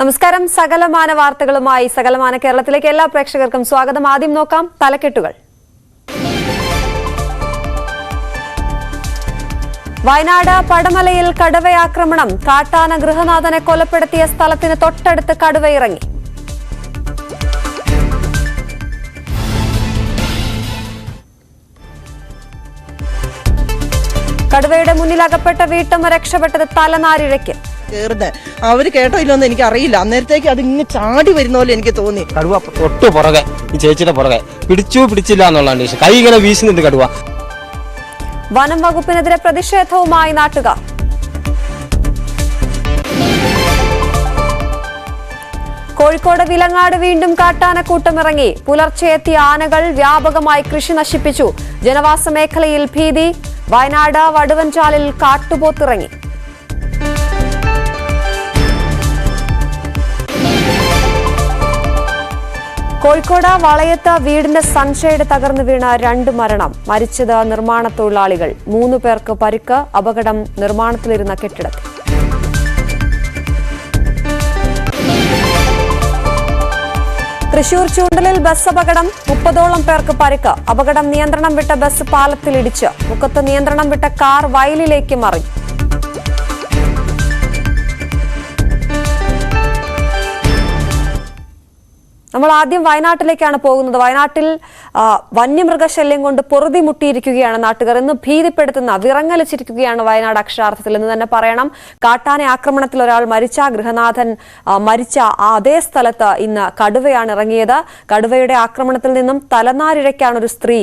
നമസ്കാരം. സകലമാന വാർത്തകളുമായി സകലമാന കേരളത്തിലേക്ക് എല്ലാ പ്രേക്ഷകർക്കും സ്വാഗതം. ആദ്യം നോക്കാം തലക്കെട്ടുകൾ. വയനാട് പടമലയിൽ കടുവയാക്രമണം. കാട്ടാന ഗൃഹനാഥനെ കൊലപ്പെടുത്തിയ സ്ഥലത്തിന് തൊട്ടടുത്ത് കടുവയിറങ്ങി. കടുവയുടെ മുന്നിൽ അകപ്പെട്ട വീട്ടമ്മ രക്ഷപ്പെട്ടത് തലനാരിഴയ്ക്ക്. അവര് കേട്ടോ ഇല്ലോന്ന് എനിക്ക് അറിയില്ല. അന്നേരത്തേക്ക് അത് ഇങ്ങനെ ചാടി വരുന്ന പോലെ എനിക്ക് തോന്നി. കടുവ തൊട്ട് പുറകെ ഈ ചേച്ചിയുടെ പുറകെ പിടിച്ചില്ല എന്നുള്ളതാണ്. കൈ ഇങ്ങനെ വീശുന്നുണ്ട് കടുവ. വനം വകുപ്പിനെതിരെ പ്രതിഷേധവുമായി നാട്ടുകാർ. കോഴിക്കോട് വിലങ്ങാട് വീണ്ടും കാട്ടാനക്കൂട്ടമിറങ്ങി. പുലർച്ചെ എത്തിയ ആനകൾ വ്യാപകമായി കൃഷി നശിപ്പിച്ചു. ജനവാസ മേഖലയിൽ ഭീതി. വയനാട് വടുവൻചാലിൽ കാട്ടുപോത്തിറങ്ങി. കോഴിക്കോട് വളയത്ത് വീടിന്റെ സൺഷെയ്ഡ് തകർന്നു വീണ 2 മരണം. മരിച്ചത് നിർമ്മാണ തൊഴിലാളികൾ. 3 പേർക്ക് പരിക്ക്. അപകടം നിർമ്മാണത്തിലിരുന്ന കെട്ടിടത്തിൽ. തൃശൂർ ചൂണ്ടലിൽ ബസ് അപകടം. 30ഓളം പേർക്ക് പരിക്ക്. അപകടം നിയന്ത്രണം വിട്ട ബസ് പാലത്തിലിടിച്ച്. മുക്കത്ത് നിയന്ത്രണം വിട്ട കാർ വയലിലേക്ക് മറിഞ്ഞു. നമ്മൾ ആദ്യം വയനാട്ടിലേക്കാണ് പോകുന്നത്. വയനാട്ടിൽ വന്യമൃഗശല്യം കൊണ്ട് പൊറുതിമുട്ടിയിരിക്കുകയാണ് നാട്ടുകാർ. ഇന്ന് ഭീതിപ്പെടുത്തുന്ന വിറങ്ങലിച്ചിരിക്കുകയാണ് വയനാട് അക്ഷരാർത്ഥത്തിൽ എന്ന് തന്നെ പറയണം. കാട്ടാന ആക്രമണത്തിൽ ഒരാൾ മരിച്ച, ഗൃഹനാഥൻ മരിച്ച അതേ സ്ഥലത്ത് ഇന്ന് കടുവയാണ് ഇറങ്ങിയത്. കടുവയുടെ ആക്രമണത്തിൽ നിന്നും തലനാരിഴയ്ക്കാണ് ഒരു സ്ത്രീ,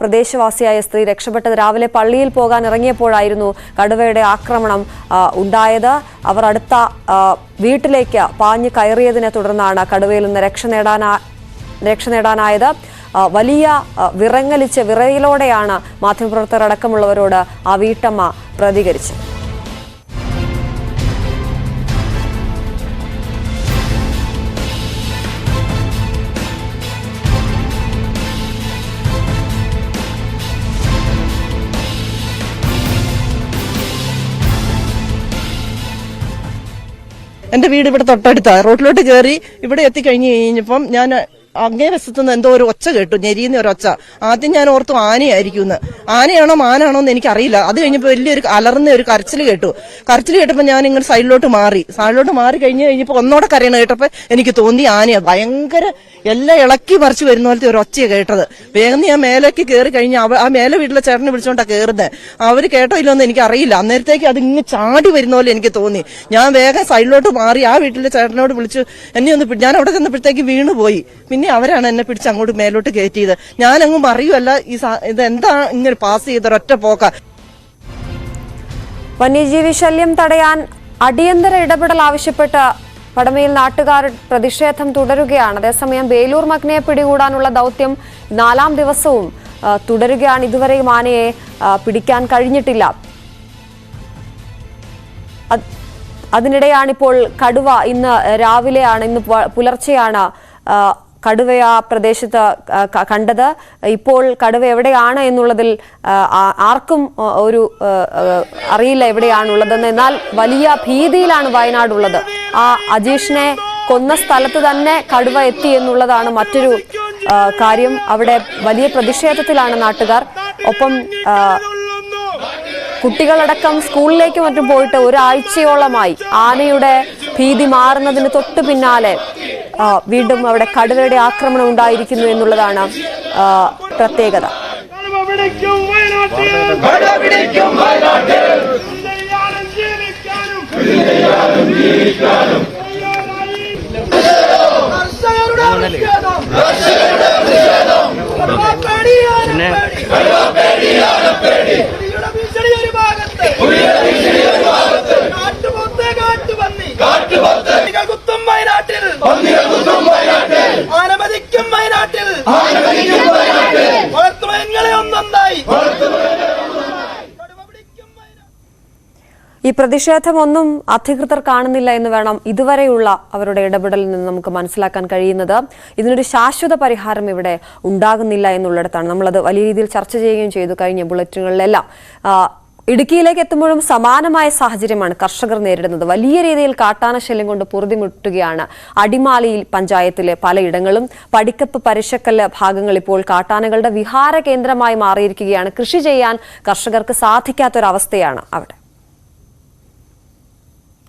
പ്രദേശവാസിയായ സ്ത്രീ രക്ഷപ്പെട്ടത്. രാവിലെ പള്ളിയിൽ പോകാൻ ഇറങ്ങിയപ്പോഴായിരുന്നു കടുവയുടെ ആക്രമണം ഉണ്ടായത്. അവർ അടുത്ത വീട്ടിലേക്ക് പാഞ്ഞു കയറിയതിനെ തുടർന്നാണ് കടുവയിൽ നിന്ന് രക്ഷ നേടാനായത്. വലിയ വിറയിലോടെയാണ് മാധ്യമപ്രവർത്തകർ അടക്കമുള്ളവരോട് ആ വീട്ടമ്മ പ്രതികരിച്ചത്. എന്റെ വീട് ഇവിടെ തൊട്ടടുത്താ. റോഡിലോട്ട് കയറി ഇവിടെ എത്തിക്കഴിഞ്ഞ് കഴിഞ്ഞപ്പം ഞാൻ അങ്ങേ വശത്തുനിന്ന് എന്തോ ഒരു ഒച്ച കേട്ടു, ഞെരിയുന്ന ഒരു ഒച്ച. ആദ്യം ഞാൻ ഓർത്തു ആനയായിരിക്കും. ആനയാണോ മാനാണോ എന്ന് എനിക്കറിയില്ല. അത് കഴിഞ്ഞപ്പോൾ വലിയൊരു അലർന്ന ഒരു കരച്ചിൽ കേട്ടു. കരച്ചിൽ കേട്ടപ്പോൾ ഞാൻ ഇങ്ങനെ സൈഡിലോട്ട് മാറി കഴിഞ്ഞപ്പോൾ ഒന്നോടെ കരയണ കേട്ടപ്പോൾ എനിക്ക് തോന്നി ആനയാ. ഭയങ്കര എല്ലാം ഇളക്കി മറിച്ച് വരുന്ന പോലത്തെ ഒരു ഒച്ചയാണ് കേട്ടത്. വേഗം ഞാൻ മേലേക്ക് കയറി കഴിഞ്ഞ് ആ മേലെ വീട്ടിലെ ചേട്ടനെ വിളിച്ചോണ്ടാ കയറുന്നത്. അവര് കേട്ടോ ഇല്ലോന്ന് എനിക്ക് അറിയില്ല. അന്നേരത്തേക്ക് അത് ഇങ്ങനെ ചാടി വരുന്ന പോലെ എനിക്ക് തോന്നി. ഞാൻ വേഗം സൈഡിലോട്ട് മാറി ആ വീട്ടിലെ ചേട്ടനോട് വിളിച്ചു എന്നെ ഒന്ന് ഞാൻ അവിടെ ചെന്നപ്പോഴത്തേക്ക് വീണുപോയി. പിന്നെ അവരാണ് എന്നെ പിടിച്ച് അങ്ങോട്ട് മേലോട്ട് കയറ്റിയത്. ഞാനങ്ങും അറിയുമല്ല ഇതെന്താ ഇങ്ങനെ പാസ് ചെയ്തൊരൊറ്റ പോക്ക. വന്യജീവി ശല്യം തടയാൻ അടിയന്തര ഇടപെടൽ ആവശ്യപ്പെട്ട് പടമയിൽ നാട്ടുകാർ പ്രതിഷേധം തുടരുകയാണ്. അതേസമയം വേലൂർ മഗ്നയെ പിടികൂടാനുള്ള ദൗത്യം 4ാം ദിവസവും തുടരുകയാണ്. ഇതുവരെയും ആനയെ പിടിക്കാൻ കഴിഞ്ഞിട്ടില്ല. അതിനിടെയാണിപ്പോൾ കടുവ ഇന്ന് പുലർച്ചെയാണ് കടുവ ആ പ്രദേശത്ത് കണ്ടത്. ഇപ്പോൾ കടുവ എവിടെയാണ് എന്നുള്ളതിൽ ആർക്കും ഒരു അറിയില്ല എവിടെയാണുള്ളതെന്ന്. എന്നാൽ വലിയ ഭീതിയിലാണ് വയനാടുള്ളത്. ആ അജീഷിനെ കൊന്ന സ്ഥലത്ത് തന്നെ കടുവ എത്തി എന്നുള്ളതാണ് മറ്റൊരു കാര്യം. അവിടെ വലിയ പ്രതിഷേധത്തിലാണ് നാട്ടുകാർ. ഒപ്പം കുട്ടികളടക്കം സ്കൂളിലേക്ക് മറ്റും പോയിട്ട് ഒരാഴ്ചയോളമായി. ആനയുടെ ഭീതി മാറുന്നതിന് തൊട്ടു പിന്നാലെ വീണ്ടും അവിടെ കടുവയുടെ ആക്രമണം ഉണ്ടായിരിക്കുന്നു എന്നുള്ളതാണ് പ്രത്യേകത. ഈ പ്രതിഷേധമൊന്നും അധികൃതർ കാണുന്നില്ല എന്ന് വേണം ഇതുവരെയുള്ള അവരുടെ ഇടപെടലിൽ നിന്ന് നമുക്ക് മനസ്സിലാക്കാൻ കഴിയുന്നത്. ഇതിനൊരു ശാശ്വത പരിഹാരം ഇവിടെ ഉണ്ടാകുന്നില്ല എന്നുള്ളിടത്താണ്. നമ്മളത് വലിയ രീതിയിൽ ചർച്ച ചെയ്യുകയും ചെയ്തു കഴിഞ്ഞ ബുള്ളറ്റിനുകളിലെല്ലാം. ഇടുക്കിയിലേക്ക് എത്തുമ്പോഴും സമാനമായ സാഹചര്യമാണ് കർഷകർ നേരിടുന്നത്. വലിയ രീതിയിൽ കാട്ടാന ശല്യം കൊണ്ട് പൊറുതിമുട്ടുകയാണ് അടിമാലിയിൽ പഞ്ചായത്തിലെ പലയിടങ്ങളും. പടിക്കപ്പ് പരിശക്കല്ല് ഭാഗങ്ങൾ ഇപ്പോൾ കാട്ടാനകളുടെ വിഹാര കേന്ദ്രമായി മാറിയിരിക്കുകയാണ്. കൃഷി ചെയ്യാൻ കർഷകർക്ക് സാധിക്കാത്തൊരവസ്ഥയാണ് അവിടെ.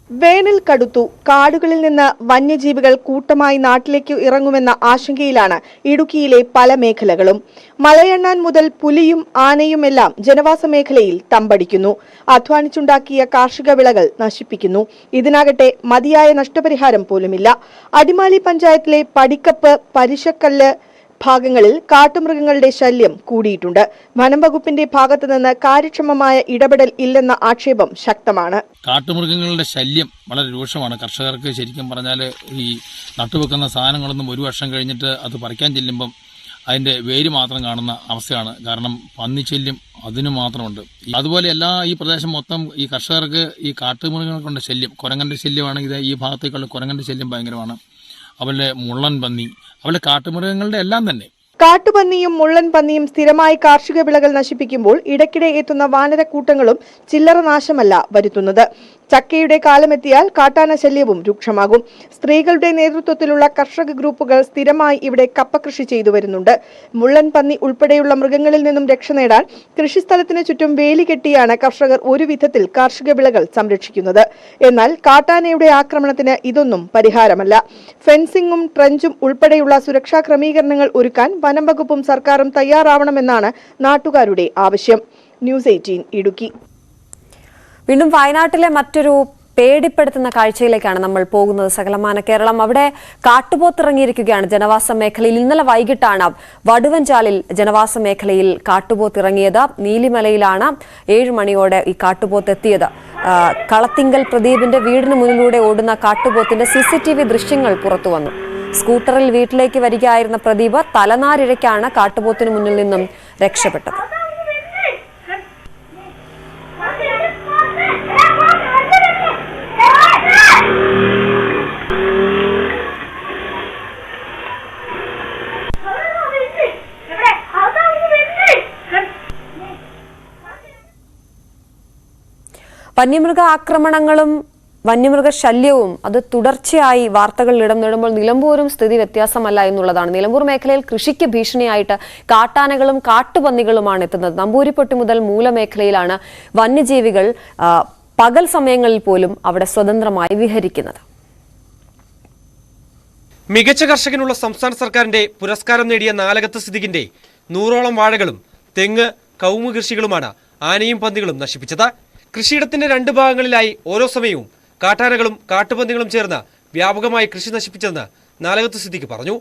വേനൽ കടുത്തു. കാടുകളിൽ നിന്ന് വന്യജീവികൾ കൂട്ടമായി നാട്ടിലേക്ക് ഇറങ്ങുമെന്ന ആശങ്കയിലാണ് ഇടുക്കിയിലെ പല മേഖലകളും. മലയണ്ണാൻ മുതൽ പുലിയും ആനയുമെല്ലാം ജനവാസ മേഖലയിൽ തമ്പടിക്കുന്നു. അധ്വാനിച്ചുണ്ടാക്കിയ കാർഷിക വിളകൾ നശിപ്പിക്കുന്നു. ഇതിനാകട്ടെ മതിയായ നഷ്ടപരിഹാരം പോലുമില്ല. അടിമാലി പഞ്ചായത്തിലെ പടിക്കപ്പ് പരിശക്കല്ല് ഭാഗങ്ങളിൽ കാട്ടുമൃഗങ്ങളുടെ ശല്യം കൂടിയിട്ടുണ്ട്. വനം വകുപ്പിന്റെ ഭാഗത്തു നിന്ന് കാര്യക്ഷമമായ ഇടപെടൽ ഇല്ലെന്ന ആക്ഷേപം ശക്തമാണ്. കാട്ടുമൃഗങ്ങളുടെ ശല്യം വളരെ രൂക്ഷമാണ്. കർഷകർക്ക് ശരിക്കും പറഞ്ഞാൽ ഈ നട്ടുവെക്കുന്ന സാധനങ്ങളൊന്നും ഒരു വർഷം കഴിഞ്ഞിട്ട് അത് പറിക്കാൻ ചെല്ലുമ്പം അതിന്റെ വേര് മാത്രം കാണുന്ന അവസ്ഥയാണ്. കാരണം പന്നിശല്യം അതിനു മാത്രമുണ്ട്. അതുപോലെ ഈ പ്രദേശം മൊത്തം ഈ കർഷകർക്ക് ഈ കാട്ടുമൃഗങ്ങളുടെ ശല്യം, കുരങ്ങന്റെ ശല്യമാണെങ്കിൽ ഈ ഭാഗത്തേക്കുള്ള കുരങ്ങന്റെ ശല്യം ഭയങ്കരമാണ്. അവരുടെ മുള്ളൻ പന്നി, അവരുടെ കാട്ടുമൃഗങ്ങളുടെ എല്ലാം തന്നെ. കാട്ടുപന്നിയും മുള്ളൻ പന്നിയും സ്ഥിരമായി കാർഷിക വിളകൾ നശിപ്പിക്കുമ്പോൾ ഇടയ്ക്കിടെ എത്തുന്ന വാനരക്കൂട്ടങ്ങളും ചില്ലറ നാശമല്ല വരുത്തുന്നത്. ചക്കയുടെ കാലമെത്തിയാൽ കാട്ടാന ശല്യവും രൂക്ഷമാകും. സ്ത്രീകളുടെ നേതൃത്വത്തിലുള്ള കർഷക ഗ്രൂപ്പുകൾ സ്ഥിരമായി ഇവിടെ കപ്പ കൃഷി ചെയ്തു വരുന്നുണ്ട്. മുള്ളൻ പന്നി ഉൾപ്പെടെയുള്ള മൃഗങ്ങളിൽ നിന്നും രക്ഷ നേടാൻ കൃഷിസ്ഥലത്തിന് ചുറ്റും വേലി കെട്ടിയാണ് കർഷകർ ഒരു വിധത്തിൽ കാർഷിക വിളകൾ സംരക്ഷിക്കുന്നത്. എന്നാൽ കാട്ടാനയുടെ ആക്രമണത്തിന് ഇതൊന്നും പരിഹാരമല്ല. ഫെൻസിംഗും ട്രഞ്ചും ഉൾപ്പെടെയുള്ള സുരക്ഷാ ക്രമീകരണങ്ങൾ ഒരുക്കാൻ വനം വകുപ്പും സർക്കാരും തയ്യാറാവണമെന്നാണ് നാട്ടുകാരുടെ ആവശ്യം. ന്യൂസ് 18 ഇടുക്കി. വീണ്ടും വയനാട്ടിലെ മറ്റൊരു പേടിപ്പെടുത്തുന്ന കാഴ്ചയിലേക്കാണ് നമ്മൾ പോകുന്നത്. സകലമാന കേരളം, അവിടെ കാട്ടുപോത്തിറങ്ങിയിരിക്കുകയാണ് ജനവാസ മേഖലയിൽ. ഇന്നലെ വൈകിട്ടാണ് വടുവഞ്ചാലിൽ ജനവാസ മേഖലയിൽ കാട്ടുപോത്തിറങ്ങിയത്. നീലിമലയിലാണ് 7 മണിയോടെ ഈ കാട്ടുപോത്ത് എത്തിയത്. കളത്തിങ്കൽ പ്രദീപിന്റെ വീടിന് മുന്നിലൂടെ ഓടുന്ന കാട്ടുപോത്തിന്റെ CCTV ദൃശ്യങ്ങൾ പുറത്തു വന്നു. സ്കൂട്ടറിൽ വീട്ടിലേക്ക് വരികയായിരുന്ന പ്രദീപ് തലനാരിഴയ്ക്കാണ് കാട്ടുപോത്തിന് മുന്നിൽ നിന്നും രക്ഷപ്പെട്ടത്. വന്യമൃഗ ആക്രമണങ്ങളും വന്യമൃഗ ശല്യവും അത് തുടർച്ചയായി വാർത്തകളിൽ ഇടം നേടുമ്പോൾ നിലമ്പൂരും സ്ഥിതി വ്യത്യാസമല്ല എന്നുള്ളതാണ്. നിലമ്പൂർ മേഖലയിൽ കൃഷിക്ക് ഭീഷണിയായിട്ട് കാട്ടാനകളും കാട്ടുപന്നികളുമാണ് എത്തുന്നത്. നമ്പൂരിപ്പൊട്ടി മുതൽ മൂലമേഖലയിലാണ് വന്യജീവികൾ പകൽ സമയങ്ങളിൽ പോലും അവിടെ സ്വതന്ത്രമായി വിഹരിക്കുന്നത്. മികച്ച കർഷകനുള്ള സംസ്ഥാന സർക്കാരിന്റെ പുരസ്കാരം നേടിയ നാലകത്ത് സിദ്ദിഖിന്റെ 100ഓളം വാഴകളും തെങ്ങ് കവുങ്ങ് കൃഷികളുമാണ് ആനയും പന്നികളും നശിപ്പിച്ചത്. കൃഷിയിടത്തിന്റെ 2 ഭാഗങ്ങളിലായി ഓരോ സമയവും കാട്ടാനകളും കാട്ടുപന്നികളും ചേർന്ന് വ്യാപകമായി കൃഷി നശിപ്പിച്ചെന്ന് നാലകത്ത് സിദ്ദിഖ് പറഞ്ഞു.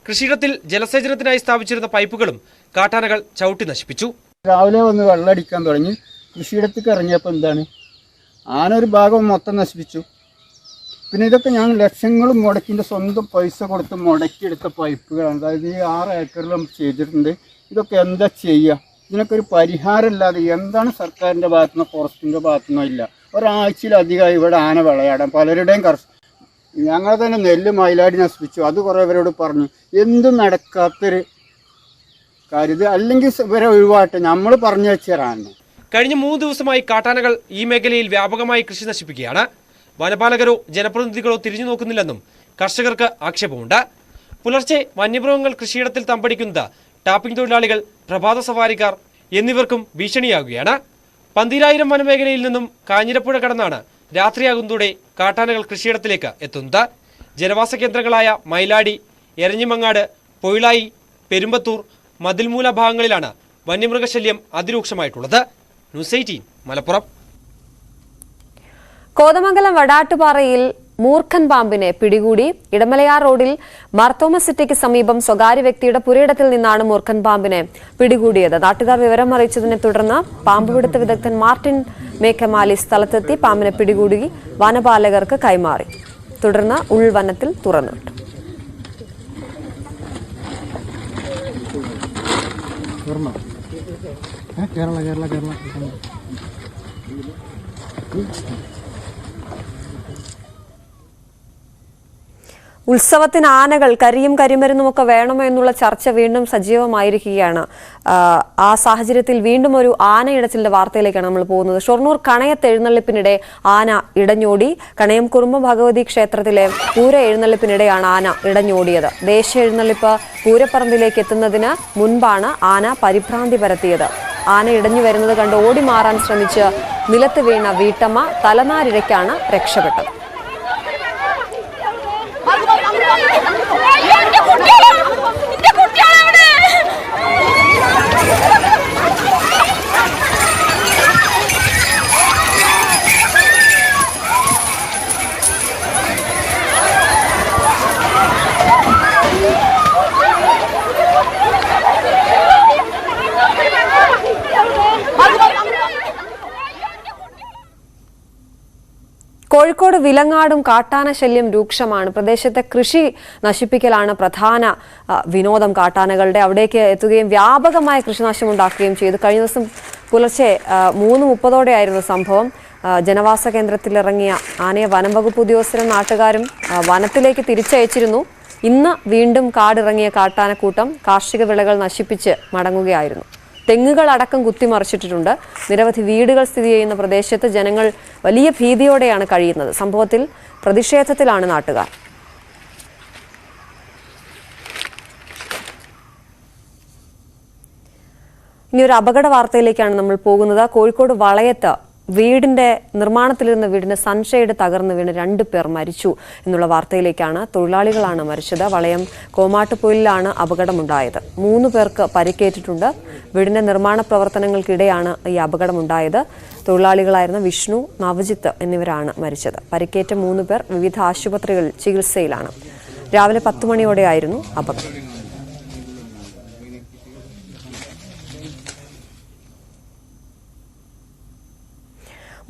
കൃഷിയിടത്തിൽ ജലസേചനത്തിനായി സ്ഥാപിച്ചിരുന്ന പൈപ്പുകളും കാട്ടാനകൾ ചവിട്ടി നശിപ്പിച്ചു. രാവിലെ വന്ന് വെള്ളമടിക്കാൻ തുടങ്ങി. കൃഷിയിടത്തേക്ക് ഇറങ്ങിയപ്പോൾ എന്താണ്, ആന ഒരു ഭാഗം മൊത്തം നശിപ്പിച്ചു. പിന്നെ ഇതൊക്കെ ഞാൻ ലക്ഷങ്ങളും മുടക്കിൻ്റെ സ്വന്തം പൈസ കൊടുത്ത് മുടക്കിയെടുത്ത പൈപ്പുകളാണ്. അതായത് ഈ 6 ഏക്കറിലും ചെയ്തിട്ടുണ്ട്. ഇതൊക്കെ എന്താ ചെയ്യുക? ഇതിനൊക്കെ ഒരു പരിഹാരമില്ലാതെ എന്താണ് സർക്കാരിൻ്റെ ഭാഗത്തുനിന്നോ ഫോറസ്റ്റിൻ്റെ ഭാഗത്തുനിന്നോ ഇല്ല. ഒരാഴ്ചയിലധികമായി ഇവിടെ ആന വിളയാടാൻ പലരുടെയും ഞങ്ങൾ തന്നെ നെല്ല് മയിലാടി നശിപ്പിച്ചു. അത് കുറേ പേരോട് പറഞ്ഞു. എന്തും നടക്കാത്തൊരു കാര്യം ഇത്. അല്ലെങ്കിൽ ഇവരെ ഒഴിവാട്ടെ, നമ്മൾ പറഞ്ഞു വെച്ചേരാണ്. കഴിഞ്ഞ 3 ദിവസമായി കാട്ടാനകൾ ഈ മേഖലയിൽ വ്യാപകമായി കൃഷി നശിപ്പിക്കുകയാണ്. വനപാലകരോ ജനപ്രതിനിധികളോ തിരിഞ്ഞു നോക്കുന്നില്ലെന്നും കർഷകർക്ക് ആക്ഷേപമുണ്ട്. പുലർച്ചെ വന്യമൃഗങ്ങൾ കൃഷിയിടത്തിൽ തമ്പടിക്കുന്നത് ടാപ്പിംഗ് തൊഴിലാളികൾ, പ്രഭാത സവാരിക്കാർ എന്നിവർക്കും ഭീഷണിയാകുകയാണ്. 12000 വനമേഖലയിൽ നിന്നും കാഞ്ഞിരപ്പുഴ കടന്നാണ് രാത്രിയാകുന്നതോടെ കാട്ടാനകൾ കൃഷിയിടത്തിലേക്ക് എത്തുന്നത്. ജനവാസ കേന്ദ്രങ്ങളായ മൈലാടി, എരഞ്ഞിമങ്ങാട്, പൊയിളായി, പെരുമ്പത്തൂർ, മതിൽമൂല ഭാഗങ്ങളിലാണ് വന്യമൃഗശല്യം അതിരൂക്ഷമായിട്ടുള്ളത്. ന്യൂസ് 18 മലപ്പുറം. കോതമംഗലം വടാട്ടുപാറയിൽ മൂർഖൻ പാമ്പിനെ പിടികൂടി. ഇടമലയാർ റോഡിൽ മാർത്തോമ സിറ്റിക്ക് സമീപം സ്വകാര്യ വ്യക്തിയുടെ പുരയിടത്തിൽ നിന്നാണ് മൂർഖൻ പാമ്പിനെ പിടികൂടിയത്. നാട്ടുകാർ വിവരം അറിയിച്ചതിനെ തുടർന്ന് പാമ്പുപിടുത്ത വിദഗ്ധൻ മാർട്ടിൻ മേഘമാലി സ്ഥലത്തെത്തി പാമ്പിനെ പിടികൂടി വനപാലകർക്ക് കൈമാറി. തുടർന്ന് ഉൾവനത്തിൽ തുറന്നുവിട്ടു. ഉത്സവത്തിന് ആനകൾ കരിയും കരിമരുന്നുമൊക്കെ വേണമോ എന്നുള്ള ചർച്ച വീണ്ടും സജീവമായിരിക്കുകയാണ്. ആ സാഹചര്യത്തിൽ വീണ്ടും ഒരു ആനയിടച്ചിലിന്റെ വാർത്തയിലേക്കാണ് നമ്മൾ പോകുന്നത്. ഷൊർണൂർ കണയത്ത് എഴുന്നള്ളിപ്പിനിടെ ആന ഇടഞ്ഞോടി. കണയം കുറുമ്പ ഭഗവതി ക്ഷേത്രത്തിലെ പൂര എഴുന്നള്ളിപ്പിനിടെയാണ് ആന ഇടഞ്ഞോടിയത്. ദേശീയ എഴുന്നള്ളിപ്പ് പൂരപ്പറമ്പിലേക്ക് എത്തുന്നതിന് മുൻപാണ് ആന പരിഭ്രാന്തി പരത്തിയത്. ആന ഇടഞ്ഞു വരുന്നത് കണ്ട് ഓടി മാറാൻ ശ്രമിച്ച് നിലത്ത് വീണ വീട്ടമ്മ തലനാരിഴയ്ക്കാണ് രക്ഷപ്പെട്ടത്. കോഴിക്കോട് വിലങ്ങാടും കാട്ടാന ശല്യം രൂക്ഷമാണ്. പ്രദേശത്തെ കൃഷി നശിപ്പിക്കലാണ് പ്രധാന വിനോദം കാട്ടാനകളുടെ. അവിടേക്ക് എത്തുകയും വ്യാപകമായ കൃഷിനാശം ഉണ്ടാക്കുകയും ചെയ്തു. കഴിഞ്ഞ ദിവസം പുലർച്ചെ 3:30 സംഭവം. ജനവാസ കേന്ദ്രത്തിലിറങ്ങിയ ആനയെ വനം വകുപ്പ് ഉദ്യോഗസ്ഥരും നാട്ടുകാരും വനത്തിലേക്ക് തിരിച്ചയച്ചിരുന്നു. ഇന്ന് വീണ്ടും കാടിറങ്ങിയ കാട്ടാനക്കൂട്ടം കാർഷിക വിളകൾ നശിപ്പിച്ച് മടങ്ങുകയായിരുന്നു. തെങ്ങുകൾ അടക്കം കുത്തിമറിച്ചിട്ടുണ്ട്. നിരവധി വീടുകൾ സ്ഥിതി ചെയ്യുന്ന പ്രദേശത്ത് ജനങ്ങൾ വലിയ ഭീതിയോടെയാണ് കഴിയുന്നത്. സംഭവത്തിൽ പ്രതിഷേധത്തിലാണ് നാട്ടുകാർ. ഇനി ഒരു അപകട വാർത്തയിലേക്കാണ് നമ്മൾ പോകുന്നത്. കോഴിക്കോട് വളയത്ത് വീടിന്റെ നിർമ്മാണത്തിലിരുന്ന വീടിന്റെ സൺഷെയ്ഡ് തകർന്നു വീണ് 2 പേർ മരിച്ചു എന്നുള്ള വാർത്തയിലേക്കാണ്. തൊഴിലാളികളാണ് മരിച്ചത്. വളയം കോമാട്ടുപൊയിലാണ് അപകടമുണ്ടായത്. 3 പേർക്ക് പരിക്കേറ്റിട്ടുണ്ട്. വീടിന്റെ നിർമ്മാണ പ്രവർത്തനങ്ങൾക്കിടെയാണ് ഈ അപകടമുണ്ടായത്. തൊഴിലാളികളായിരുന്ന വിഷ്ണു, നവജിത്ത് എന്നിവരാണ് മരിച്ചത്. പരിക്കേറ്റ 3 പേർ വിവിധ ആശുപത്രികളിൽ ചികിത്സയിലാണ്. രാവിലെ 10 മണിയോടെയായിരുന്നു അപകടം.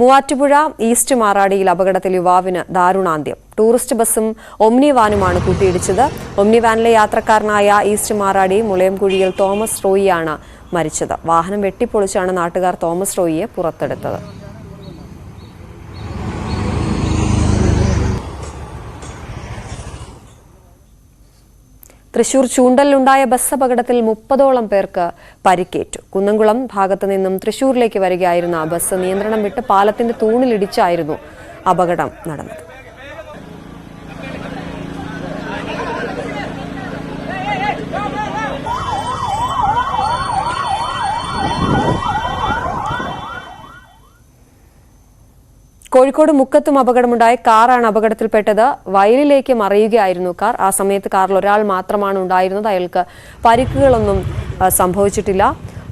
മൂവാറ്റുപുഴ ഈസ്റ്റ് മാറാടിയിൽ അപകടത്തിൽ യുവാവിന് ദാരുണാന്ത്യം. ടൂറിസ്റ്റ് ബസ്സും ഒമ്നി വാനുമാണ് കൂട്ടിയിടിച്ചത്. ഒമ്നി വാനിലെ യാത്രക്കാരനായ ഈസ്റ്റ് മാറാടി മുളയംകുഴിയിൽ തോമസ് റോയിയാണ് മരിച്ചത്. വാഹനം വെട്ടിപ്പൊളിച്ചാണ് നാട്ടുകാർ തോമസ് റോയിയെ പുറത്തെടുത്തത്. തൃശൂർ ചൂണ്ടലിലുണ്ടായ ബസ് അപകടത്തിൽ 30ഓളം പേർക്ക് പരിക്കേറ്റു. കുന്നംകുളം ഭാഗത്തു നിന്നും തൃശൂരിലേക്ക് വരികയായിരുന്ന ബസ് നിയന്ത്രണം വിട്ട് പാലത്തിന്റെ തൂണിലിടിച്ചായിരുന്നു അപകടം നടന്നത്. കോഴിക്കോട് മുക്കത്തും അപകടമുണ്ടായ കാറാണ് അപകടത്തിൽപ്പെട്ടത്. വയലിലേക്ക് മറിയുകയായിരുന്നു കാർ. ആ സമയത്ത് കാറിൽ ഒരാൾ മാത്രമാണ് ഉണ്ടായിരുന്നത്. അയാൾക്ക് പരിക്കുകളൊന്നും സംഭവിച്ചിട്ടില്ല.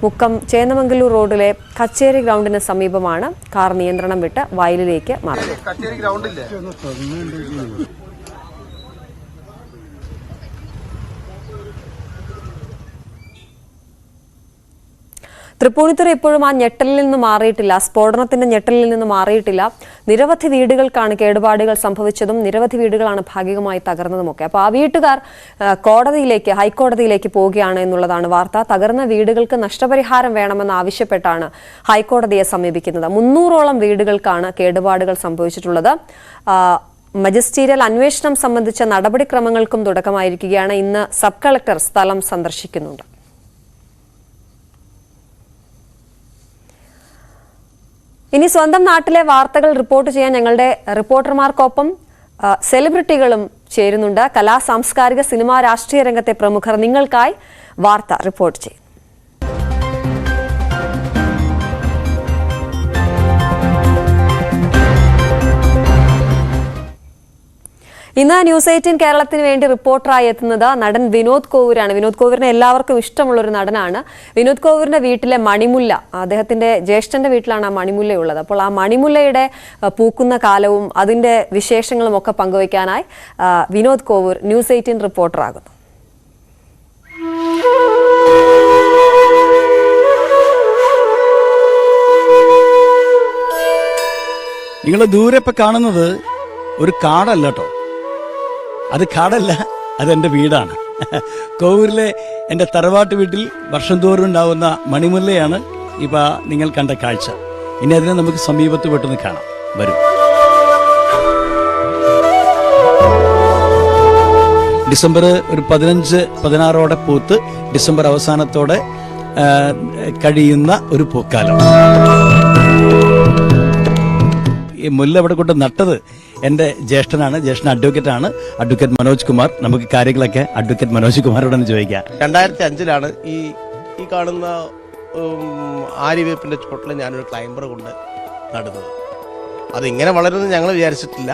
മുക്കം ചേന്നമംഗലൂർ റോഡിലെ കച്ചേരി ഗ്രൗണ്ടിന് സമീപമാണ് കാർ നിയന്ത്രണം വിട്ട് വയലിലേക്ക് മറിഞ്ഞത്. തൃപ്പൂണിത്തുറ ഇപ്പോഴും ആ ഞെട്ടലിൽ നിന്ന് മാറിയിട്ടില്ല. സ്ഫോടനത്തിന്റെ ഞെട്ടലിൽ നിന്ന് മാറിയിട്ടില്ല. നിരവധി വീടുകൾക്കാണ് കേടുപാടുകൾ സംഭവിച്ചതും നിരവധി വീടുകളാണ് ഭാഗികമായി തകർന്നതുമൊക്കെ. അപ്പോൾ ആ വീട്ടുകാർ ഹൈക്കോടതിയിലേക്ക് പോവുകയാണ് എന്നുള്ളതാണ് വാർത്ത. തകർന്ന വീടുകൾക്ക് നഷ്ടപരിഹാരം വേണമെന്ന് ആവശ്യപ്പെട്ടാണ് ഹൈക്കോടതിയെ സമീപിക്കുന്നത്. 300ഓളം വീടുകൾക്കാണ് കേടുപാടുകൾ സംഭവിച്ചിട്ടുള്ളത്. മജിസ്റ്റീരിയൽ അന്വേഷണം സംബന്ധിച്ച നടപടിക്രമങ്ങൾക്കും തുടക്കമായിരിക്കുകയാണ്. ഇന്ന് സബ് കളക്ടർ സ്ഥലം സന്ദർശിക്കുന്നുണ്ട്. ഇനി സ്വന്തം നാട്ടിലെ വാർത്തകൾ റിപ്പോർട്ട് ചെയ്യാൻ ഞങ്ങളുടെ റിപ്പോർട്ടർമാർക്കൊപ്പം സെലിബ്രിറ്റികളും ചേരുന്നുണ്ട്. കലാ, സാംസ്കാരിക, സിനിമ, രാഷ്ട്രീയ രംഗത്തെ പ്രമുഖർ നിങ്ങൾക്കായി വാർത്ത റിപ്പോർട്ട് ചെയ്യും. ഇന്ന് ന്യൂസ് 18 കേരളത്തിന് വേണ്ടി റിപ്പോർട്ടറായി എത്തുന്നത് നടൻ വിനോദ് കോവൂരാണ്. വിനോദ് കോവൂരിനെ എല്ലാവർക്കും ഇഷ്ടമുള്ള ഒരു നടനാണ്. വിനോദ് കോവൂരിന്റെ വീട്ടിലെ മണിമുല്ല, അദ്ദേഹത്തിന്റെ ജ്യേഷ്ഠന്റെ വീട്ടിലാണ് ആ മണിമുല്ലയുള്ളത്. അപ്പോൾ ആ മണിമുല്ലയുടെ പൂക്കുന്ന കാലവും അതിന്റെ വിശേഷങ്ങളും ഒക്കെ പങ്കുവയ്ക്കാനായി വിനോദ് കോവൂർ ന്യൂസ് 18 റിപ്പോർട്ടറാകുന്നു. നിങ്ങൾ ദൂരെ ഇപ്പൊ കാണുന്നത് ഒരു കാടല്ല കേട്ടോ, അത് കാടല്ല, അതെന്റെ വീടാണ്. കോവൂരിലെ എൻ്റെ തറവാട്ട് വീട്ടിൽ വർഷം തോറും ഉണ്ടാവുന്ന മണിമുല്ലയാണ് ഇപ്പൊ നിങ്ങൾ കണ്ട കാഴ്ച. ഇനി അതിനെ നമുക്ക് സമീപത്ത് പെട്ടെന്ന് കാണാം. വരും. ഡിസംബർ ഒരു 15-16 പൂത്ത് ഡിസംബർ അവസാനത്തോടെ കഴിയുന്ന ഒരു പൂക്കാലം. ഈ മുല്ല ഇവിടെ കൊണ്ട് നട്ടത് എൻ്റെ ജ്യേഷ്ഠനാണ്. ജ്യേഷ്ഠൻ അഡ്വക്കേറ്റാണ്, അഡ്വക്കേറ്റ് മനോജ് കുമാർ. നമുക്ക് കാര്യങ്ങളൊക്കെ അഡ്വക്കേറ്റ് മനോജ് കുമാരോടൊന്ന് ചോദിക്കാം. 2005 ഈ കാണുന്ന ആര്യവേപ്പിൻ്റെ ചോട്ടിൽ ഞാനൊരു ക്ലൈംബർ കൊണ്ട് നടുന്നത്. അതിങ്ങനെ വളരുമെന്ന് ഞങ്ങൾ വിചാരിച്ചിട്ടില്ല.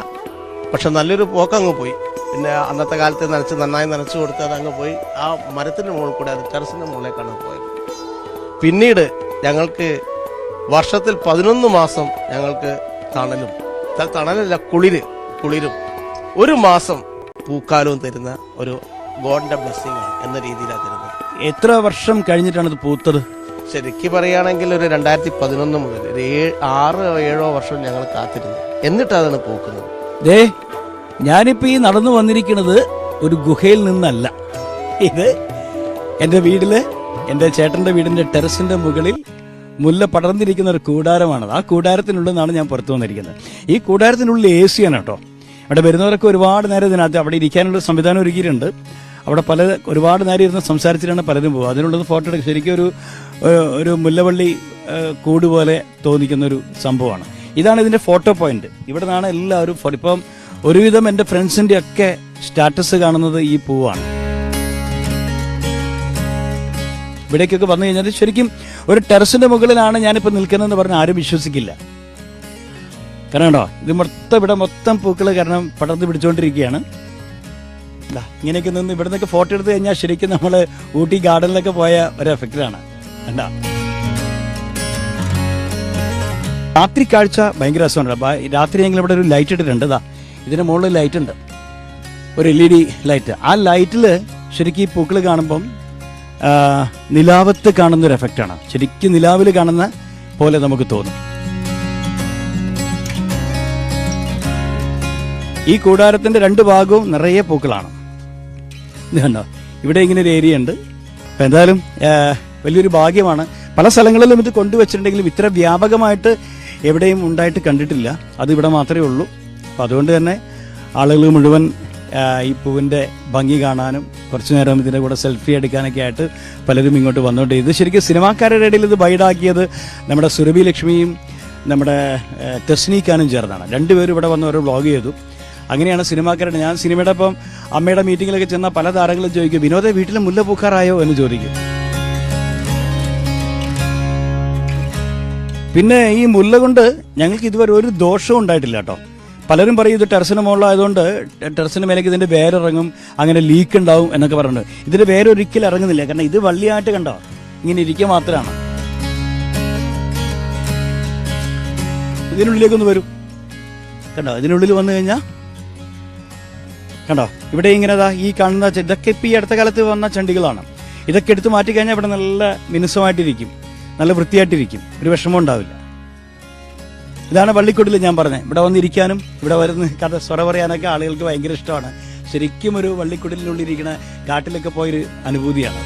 പക്ഷെ നല്ലൊരു പോക്കങ്ങ് പോയി. പിന്നെ അന്നത്തെ കാലത്ത് നന്നായി നനച്ചു കൊടുത്ത് അതങ്ങ് പോയി. ആ മരത്തിൻ്റെ മുകളിൽ കൂടെ, അത് ടെറസിൻ്റെ മുകളിലേക്കാണ് പോയത്. പിന്നീട് ഞങ്ങൾക്ക് വർഷത്തിൽ 11 മാസം ഞങ്ങൾക്ക് തണലല്ല കുളിരും 1 മാസം പൂക്കാലവും തരുന്ന ഒരു ഗോഡിന്റെ ബ്ലെസ്സിംഗ് ആണ് എന്ന രീതിയിലാണ് തരുന്നത്. എത്ര വർഷം കഴിഞ്ഞിട്ടാണ് ഇത് പൂത്തത്? ശരിക്കും പറയുകയാണെങ്കിൽ ഒരു 2011 മുതൽ ഒരു 6-7 വർഷം ഞങ്ങൾ കാത്തിരുന്നു, എന്നിട്ട് അതാണ് പൂക്കുന്നത്. ഞാനിപ്പോ ഈ നടന്നു വന്നിരിക്കുന്നത് ഒരു ഗുഹയിൽ നിന്നല്ല. ഇത് എൻ്റെ വീട്ടില്, എൻ്റെ ചേട്ടന്റെ വീടിന്റെ ടെറസിന്റെ മുകളിൽ മുല്ല പടർന്നിരിക്കുന്ന ഒരു കൂടാരമാണ്. ആ കൂടാരത്തിനുള്ളിൽ നിന്നാണ് ഞാൻ പുറത്തു വന്നിരിക്കുന്നത്. ഈ കൂടാരത്തിനുള്ളിൽ AC ആണ് കേട്ടോ. അവിടെ വരുന്നവരൊക്കെ ഒരുപാട് നേരം ഇതിനകത്ത് അവിടെ ഇരിക്കാനുള്ള സംവിധാനം ഒരുക്കിയിട്ടുണ്ട്. അവിടെ ഒരുപാട് നേരം ഇരുന്ന് സംസാരിച്ചിട്ടാണ് പലരും പോകുക. അതിനുള്ളത് ഫോട്ടോ എടുക്കുക. ശരിക്കും ഒരു മുല്ലവള്ളി കൂട് പോലെ തോന്നിക്കുന്ന ഒരു സംഭവമാണ്. ഇതാണ് ഇതിന്റെ ഫോട്ടോ പോയിന്റ്. ഇവിടെ നിന്നാണ് എല്ലാവരും ഇപ്പം ഒരുവിധം എൻ്റെ ഫ്രണ്ട്സിന്റെ ഒക്കെ സ്റ്റാറ്റസ് കാണുന്നത് ഈ പൂവാണ്. ഇവിടേക്കൊക്കെ വന്നു കഴിഞ്ഞാൽ ശരിക്കും ഒരു ടെറസിന്റെ മുകളിലാണ് ഞാനിപ്പോൾ നിൽക്കുന്നതെന്ന് പറഞ്ഞാൽ ആരും വിശ്വസിക്കില്ല. കാരണം കേട്ടോ, ഇത് ഇവിടെ മൊത്തം പൂക്കൾ കാരണം പടർന്ന് പിടിച്ചുകൊണ്ടിരിക്കുകയാണ്. ഇങ്ങനെയൊക്കെ നിന്ന് ഇവിടെ നിന്നൊക്കെ ഫോട്ടോ എടുത്ത് കഴിഞ്ഞാൽ ശരിക്കും നമ്മൾ ഊട്ടി ഗാർഡനിലൊക്കെ പോയ ഒരു എഫക്റ്റാണ്. കണ്ടാ, രാത്രി കാഴ്ച ഭയങ്കര രസമാണ്. രാത്രി ഞങ്ങൾ ഇവിടെ ഒരു ലൈറ്റ് ഇട്ടിട്ടുണ്ട്. ഇതിന്റെ മുകളിൽ ലൈറ്റ് ഉണ്ട്, ഒരു LED ലൈറ്റ്. ആ ലൈറ്റിൽ ശരിക്കും ഈ പൂക്കൾ കാണുമ്പം നിലാവത്ത് കാണുന്ന ഒരു എഫക്റ്റാണ്. ശരിക്കും നിലാവിൽ കാണുന്ന പോലെ നമുക്ക് തോന്നും. ഈ കൂടാരത്തിന്റെ 2 ഭാഗവും നിറയെ പൂക്കളാണ്. ഇതുണ്ടോ, ഇവിടെ ഇങ്ങനെ ഒരു ഏരിയ ഉണ്ട്. അപ്പം എന്തായാലും വലിയൊരു ഭാഗ്യമാണ്. പല സ്ഥലങ്ങളിലും ഇത് കൊണ്ടുവച്ചിട്ടുണ്ടെങ്കിലും ഇത്ര വ്യാപകമായിട്ട് എവിടെയും ഉണ്ടായിട്ട് കണ്ടിട്ടില്ല. അത് ഇവിടെ മാത്രമേ ഉള്ളൂ. അപ്പം അതുകൊണ്ട് തന്നെ ആളുകൾ മുഴുവൻ ഈ പൂവിൻ്റെ ഭംഗി കാണാനും കുറച്ചു നേരം ഇതിൻ്റെ കൂടെ സെൽഫി എടുക്കാനൊക്കെ ആയിട്ട് പലരും ഇങ്ങോട്ട് വന്നുകൊണ്ട്, ഇത് ശരിക്കും സിനിമാക്കാരുടെ ഇടയിൽ ഇത് ബൈഡാക്കിയത് നമ്മുടെ സുരഭി ലക്ഷ്മിയും നമ്മുടെ തെസ്നീഖാനും ചേർന്നാണ്. 2 പേരും ഇവിടെ വന്ന് ഓരോ വ്ളോഗ് ചെയ്തു. അങ്ങനെയാണ് സിനിമാക്കാരുടെ. ഞാൻ സിനിമയുടെ ഇപ്പം അമ്മയുടെ മീറ്റിങ്ങിലൊക്കെ ചെന്നാൽ പല താരങ്ങളും ചോദിക്കും, വിനോദ വീട്ടിൽ മുല്ല പൂക്കാറായോ എന്ന് ചോദിക്കും. പിന്നെ ഈ മുല്ല കൊണ്ട് ഞങ്ങൾക്ക് ഇതുവരെ ഒരു ദോഷവും ഉണ്ടായിട്ടില്ല കേട്ടോ. പലരും പറയും ഇത് ടെറസിന് മുകളിലായതുകൊണ്ട് ടെറസിന് മേലേക്ക് ഇതിന്റെ വേരിറങ്ങും, അങ്ങനെ ലീക്ക് ഉണ്ടാവും എന്നൊക്കെ പറയുന്നുണ്ട്. ഇതിന്റെ വേരൊരിക്കലും ഇറങ്ങുന്നില്ല. കാരണം ഇത് വള്ളിയായിട്ട് കണ്ടോ ഇങ്ങനെ ഇരിക്കുക മാത്രമാണ്. ഇതിനുള്ളിലേക്കൊന്ന് വരും കണ്ടോ. ഇതിനുള്ളിൽ വന്നു കഴിഞ്ഞാൽ കണ്ടോ, ഇവിടെ ഇങ്ങനെ ഈ കാണുന്ന ഇതൊക്കെ ഇപ്പം ഈ അടുത്ത കാലത്ത് വന്ന ചെണ്ടികളാണ്. ഇതൊക്കെ എടുത്ത് മാറ്റി കഴിഞ്ഞാൽ ഇവിടെ നല്ല മിനുസമായിട്ടിരിക്കും, നല്ല വൃത്തിയായിട്ടിരിക്കും, ഒരു വിഷമം ഉണ്ടാവില്ല. ഇതാണ് വള്ളിക്കുടിൽ ഞാൻ പറഞ്ഞത്. ഇവിടെ വന്നിരിക്കാനും ഇവിടെ വരുന്ന കഥ സ്വറ പറയാനൊക്കെ ആളുകൾക്ക് ഭയങ്കര ഇഷ്ടമാണ്. ശരിക്കും ഒരു വള്ളിക്കുടിലിനുള്ളിരിക്കുന്ന കാട്ടിലൊക്കെ പോയൊരു അനുഭൂതിയാണ്.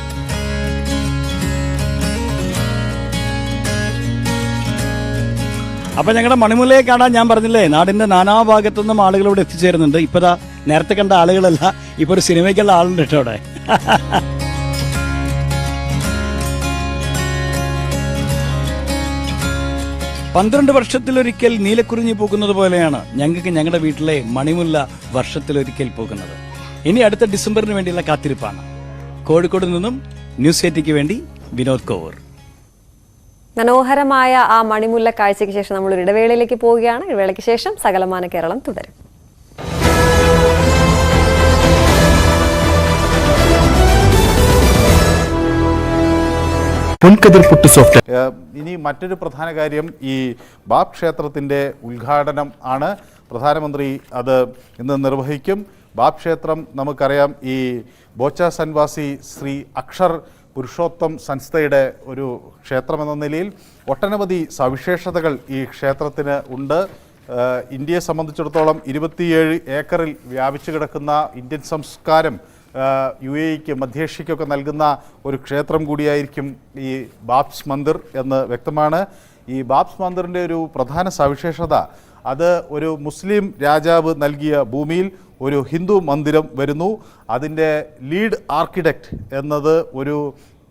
അപ്പൊ ഞങ്ങളുടെ മണിമുല്ലയെ കാണാൻ ഞാൻ പറഞ്ഞില്ലേ, നാടിന്റെ നാനാഭാഗത്തുനിന്നും ആളുകൾ ഇവിടെ എത്തിച്ചേരുന്നുണ്ട്. ഇപ്പതാ നേരത്തെ കണ്ട ആളുകളല്ല, ഇപ്പൊ ഒരു സിനിമയ്ക്കുള്ള ആളുണ്ട് കേട്ടോ അവിടെ. 12 വർഷത്തിലൊരിക്കൽ നീലക്കുറിഞ്ഞി പൂക്കുന്നത് പോലെയാണ് ഞങ്ങൾക്ക് ഞങ്ങളുടെ വീട്ടിലെ മണിമുല്ല വർഷത്തിലൊരിക്കൽ പൂക്കുന്നത്. ഇനി അടുത്ത ഡിസംബറിന് വേണ്ടിയുള്ള കാത്തിരിപ്പാണ്. കോഴിക്കോട് നിന്നും ന്യൂസ് 8 വേണ്ടി വിനോദ് കോവൂർ. മനോഹരമായ ആ മണിമുല്ല കാഴ്ചയ്ക്ക് ശേഷം നമ്മൾ ഒരു ഇടവേളയിലേക്ക് പോവുകയാണ്. ഇടവേളയ്ക്ക് ശേഷം സകലമാന കേരളം തുടരും. ഇനി മറ്റൊരു പ്രധാന കാര്യം, ഈ ബാബ് ക്ഷേത്രത്തിൻ്റെ ഉദ്ഘാടനം ആണ്. പ്രധാനമന്ത്രി അത് ഇന്ന് നിർവഹിക്കും. ബാബ് ക്ഷേത്രം നമുക്കറിയാം, ഈ ബോച്ച സൻവാസി ശ്രീ അക്ഷർ പുരുഷോത്തം സംസ്ഥയുടെ ഒരു ക്ഷേത്രമെന്ന നിലയിൽ ഒട്ടനവധി സവിശേഷതകൾ ഈ ക്ഷേത്രത്തിന് ഉണ്ട്. ഇന്ത്യയെ സംബന്ധിച്ചിടത്തോളം 27 ഏക്കറിൽ വ്യാപിച്ചു കിടക്കുന്ന ഇന്ത്യൻ സംസ്കാരം UAEക്ക് മധ്യേഷ്യയ്ക്കൊക്കെ നൽകുന്ന ഒരു ക്ഷേത്രം കൂടിയായിരിക്കും ഈ ബാബ്സ് മന്ദിർ എന്ന് വ്യക്തമാണ്. ഈ ബാബ്സ് മന്ദിറിൻ്റെ ഒരു പ്രധാന സവിശേഷത അത് ഒരു മുസ്ലിം രാജാവ് നൽകിയ ഭൂമിയിൽ ഒരു ഹിന്ദു മന്ദിരം വരുന്നു. അതിൻ്റെ ലീഡ് ആർക്കിടെക്റ്റ് എന്നത് ഒരു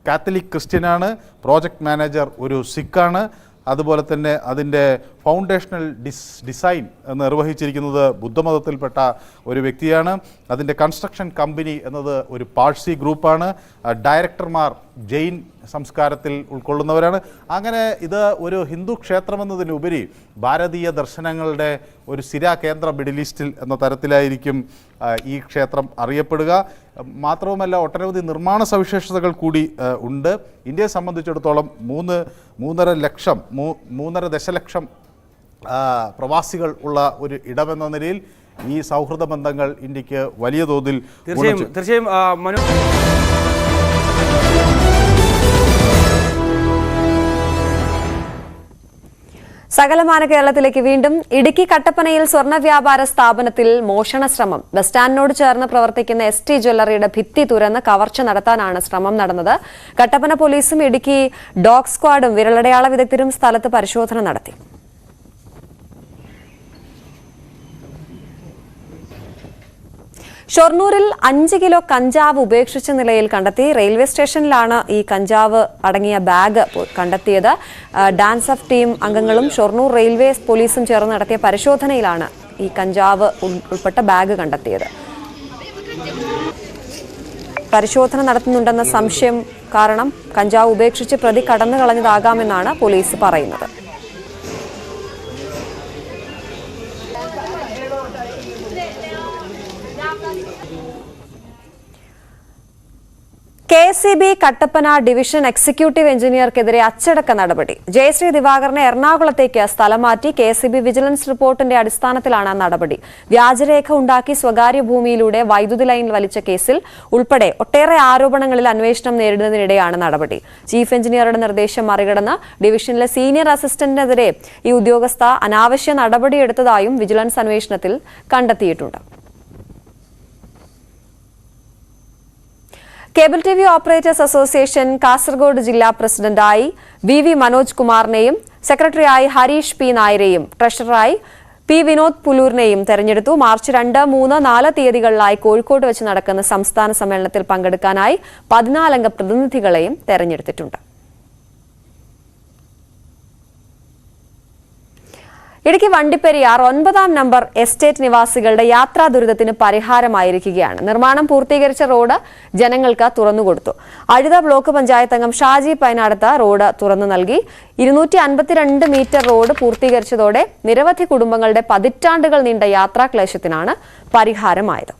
കാത്തലിക് ക്രിസ്ത്യനാണ്. പ്രോജക്റ്റ് മാനേജർ ഒരു സിഖാണ്. അതുപോലെ തന്നെ അതിൻ്റെ ഫൗണ്ടേഷണൽ ഡിസൈൻ നിർവഹിച്ചിരിക്കുന്നത് ബുദ്ധമതത്തിൽപ്പെട്ട ഒരു വ്യക്തിയാണ്. അതിൻ്റെ കൺസ്ട്രക്ഷൻ കമ്പനി എന്നത് ഒരു പാഴ്സി ഗ്രൂപ്പാണ്. ഡയറക്ടർമാർ ജെയിൻ സംസ്കാരത്തിൽ ഉൾക്കൊള്ളുന്നവരാണ്. അങ്ങനെ ഇത് ഒരു ഹിന്ദു ക്ഷേത്രമെന്നതിനുപരി ഭാരതീയ ദർശനങ്ങളുടെ ഒരു സ്ഥിര കേന്ദ്ര മിഡിൽ ഈസ്റ്റിൽ എന്ന തരത്തിലായിരിക്കും ഈ ക്ഷേത്രം അറിയപ്പെടുക. മാത്രവുമല്ല ഒട്ടനവധി നിർമ്മാണ സവിശേഷതകൾ കൂടി ഉണ്ട്. ഇന്ത്യയെ സംബന്ധിച്ചിടത്തോളം 3.5 ദശലക്ഷം പ്രവാസികൾ ഉള്ള ഒരു ഇടമെന്ന നിലയിൽ ഈ സൗഹൃദ ബന്ധങ്ങൾ ഇന്ത്യക്ക് വലിയ തോതിൽ തീർച്ചയായും സകലമാന കേരളത്തിലേക്ക് വീണ്ടും. ഇടുക്കി കട്ടപ്പനയിൽ സ്വർണ്ണ വ്യാപാര സ്ഥാപനത്തിൽ മോഷണ ശ്രമം. ബസ് സ്റ്റാൻഡിനോട് ചേർന്ന് പ്രവർത്തിക്കുന്ന ST ജ്വല്ലറിയുടെ ഭിത്തി തുരന്ന് കവർച്ച നടത്താനാണ് ശ്രമം നടന്നത്. കട്ടപ്പന പോലീസും ഇടുക്കി ഡോഗ് സ്ക്വാഡും വിരലടയാള വിദഗ്ധരും സ്ഥലത്ത് പരിശോധന നടത്തി. ഷൊർണൂരിൽ 5 കിലോ കഞ്ചാവ് ഉപേക്ഷിച്ച നിലയിൽ കണ്ടെത്തി. റെയിൽവേ സ്റ്റേഷനിലാണ് ഈ കഞ്ചാവ് അടങ്ങിയ ബാഗ് കണ്ടെത്തിയത്. ഡാൻസ് ഓഫ് ടീം അംഗങ്ങളും ഷൊർണൂർ റെയിൽവേ പോലീസും ചേർന്ന് നടത്തിയ പരിശോധനയിലാണ് ഈ കഞ്ചാവ് ഉൾപ്പെട്ട ബാഗ് കണ്ടെത്തിയത്. പരിശോധന നടത്തുന്നുണ്ടെന്ന സംശയം കാരണം കഞ്ചാവ് ഉപേക്ഷിച്ച് പ്രതി കടന്നു കളഞ്ഞതാകാമെന്നാണ് പോലീസ് പറയുന്നത്. KSEB കട്ടപ്പന ഡിവിഷൻ എക്സിക്യൂട്ടീവ് എഞ്ചിനീയർക്കെതിരെ അച്ചടക്ക നടപടി. ജയശ്രീ ദിവാകരനെ എറണാകുളത്തേക്ക് സ്ഥലം മാറ്റി. KSEB വിജിലൻസ് റിപ്പോർട്ടിന്റെ അടിസ്ഥാനത്തിലാണ് നടപടി. വ്യാജരേഖ ഉണ്ടാക്കി സ്വകാര്യ ഭൂമിയിലൂടെ വൈദ്യുതി ലൈൻ വലിച്ച കേസിൽ ഉൾപ്പെടെ ഒട്ടേറെ ആരോപണങ്ങളിൽ അന്വേഷണം നേരിടുന്നതിനിടെയാണ് നടപടി. ചീഫ് എഞ്ചിനീയറുടെ നിർദ്ദേശം മറികടന്ന് ഡിവിഷനിലെ സീനിയർ അസിസ്റ്റന്റിനെതിരെ ഈ ഉദ്യോഗസ്ഥ അനാവശ്യ നടപടിയെടുത്തതായും വിജിലൻസ് അന്വേഷണത്തിൽ കണ്ടെത്തിയിട്ടുണ്ട്. Cable TV operators association Kasaragod ജില്ലാ പ്രസിഡന്റായി VV മനോജ് കുമാറിനെയും സെക്രട്ടറിയായി ഹരീഷ് P നായരെയും ട്രഷററായി P വിനോദ് പുലൂരിനെയും തെരഞ്ഞെടുത്തു. മാർച്ച് 2, 3, 4 തീയതികളിലായി കോഴിക്കോട് വെച്ച് നടക്കുന്ന സംസ്ഥാന സമ്മേളനത്തിൽ പങ്കെടുക്കാനായി 14 അംഗ പ്രതിനിധികളെയും തെരഞ്ഞെടുത്തിട്ടുണ്ട്. ഇടുക്കി വണ്ടിപ്പെരിയാർ 9-ാം നമ്പർ എസ്റ്റേറ്റ് നിവാസികളുടെ യാത്രാ ദുരിതത്തിന് പരിഹാരമായിരിക്കുകയാണ്. നിർമ്മാണം പൂർത്തീകരിച്ച റോഡ് ജനങ്ങൾക്ക് തുറന്നുകൊടുത്തു. അഴുത ബ്ലോക്ക് പഞ്ചായത്ത് അംഗം ഷാജി പൈനാടത്ത് റോഡ് തുറന്നു നൽകി. 252 മീറ്റർ റോഡ് പൂർത്തീകരിച്ചതോടെ നിരവധി കുടുംബങ്ങളുടെ പതിറ്റാണ്ടുകൾ നീണ്ട യാത്രാക്ലേശത്തിനാണ് പരിഹാരമായത്.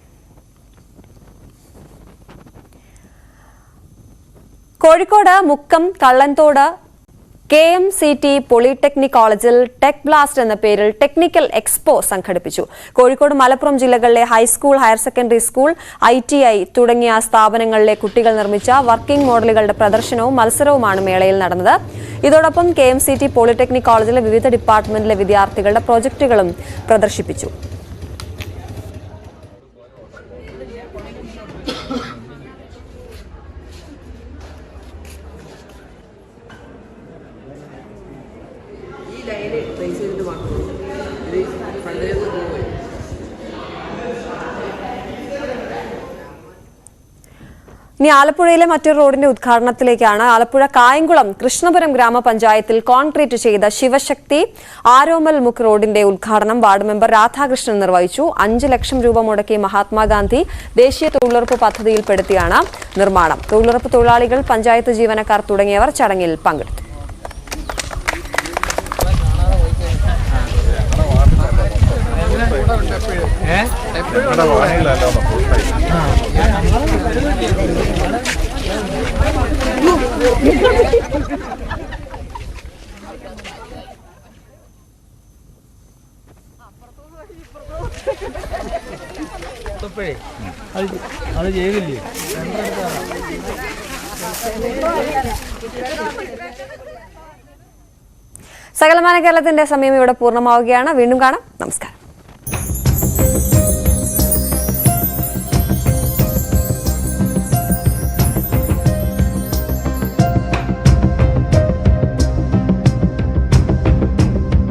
കോഴിക്കോട് മുക്കം കള്ളൻതോട് KMCT പോളിടെക്നിക് കോളേജിൽ ടെക് ബ്ലാസ്റ്റ് എന്ന പേരിൽ ടെക്നിക്കൽ എക്സ്പോ സംഘടിപ്പിച്ചു. കോഴിക്കോട് മലപ്പുറം ജില്ലകളിലെ high school, higher secondary school, ITI തുടങ്ങിയ സ്ഥാപനങ്ങളിലെ കുട്ടികൾ നിർമ്മിച്ച വർക്കിംഗ് മോഡലുകളുടെ പ്രദർശനവും മത്സരവുമാണ് മേളയിൽ നടന്നത്. ഇതോടൊപ്പം KMCT പോളിടെക്നിക് കോളേജിലെ വിവിധ ഡിപ്പാർട്ട്മെന്റിലെ വിദ്യാർത്ഥികളുടെ പ്രോജക്ടുകളും പ്രദർശിപ്പിച്ചു. ഇനി ആലപ്പുഴയിലെ മറ്റൊരു റോഡിന്റെ ഉദ്ഘാടനത്തിലേക്കാണ്. ആലപ്പുഴ കായംകുളം കൃഷ്ണപുരം ഗ്രാമപഞ്ചായത്തിൽ കോൺക്രീറ്റ് ചെയ്ത ശിവശക്തി ആരോമൽ മുക്ക് റോഡിന്റെ ഉദ്ഘാടനം വാർഡ് മെമ്പർ രാധാകൃഷ്ണൻ നിർവഹിച്ചു. 5 ലക്ഷം രൂപ മുടക്കി മഹാത്മാഗാന്ധി ദേശീയ തൊഴിലുറപ്പ് പദ്ധതിയിൽപ്പെടുത്തിയാണ് നിർമ്മാണം. തൊഴിലുറപ്പ് തൊഴിലാളികൾ, പഞ്ചായത്ത് ജീവനക്കാർ തുടങ്ങിയവർ ചടങ്ങിൽ പങ്കെടുത്തു. അത് ചെയ്തില്ലേ? സകലമാന കേരളത്തിന്റെ സമയം ഇവിടെ പൂർണ്ണമാവുകയാണ്. വീണ്ടും കാണാം. നമസ്കാരം.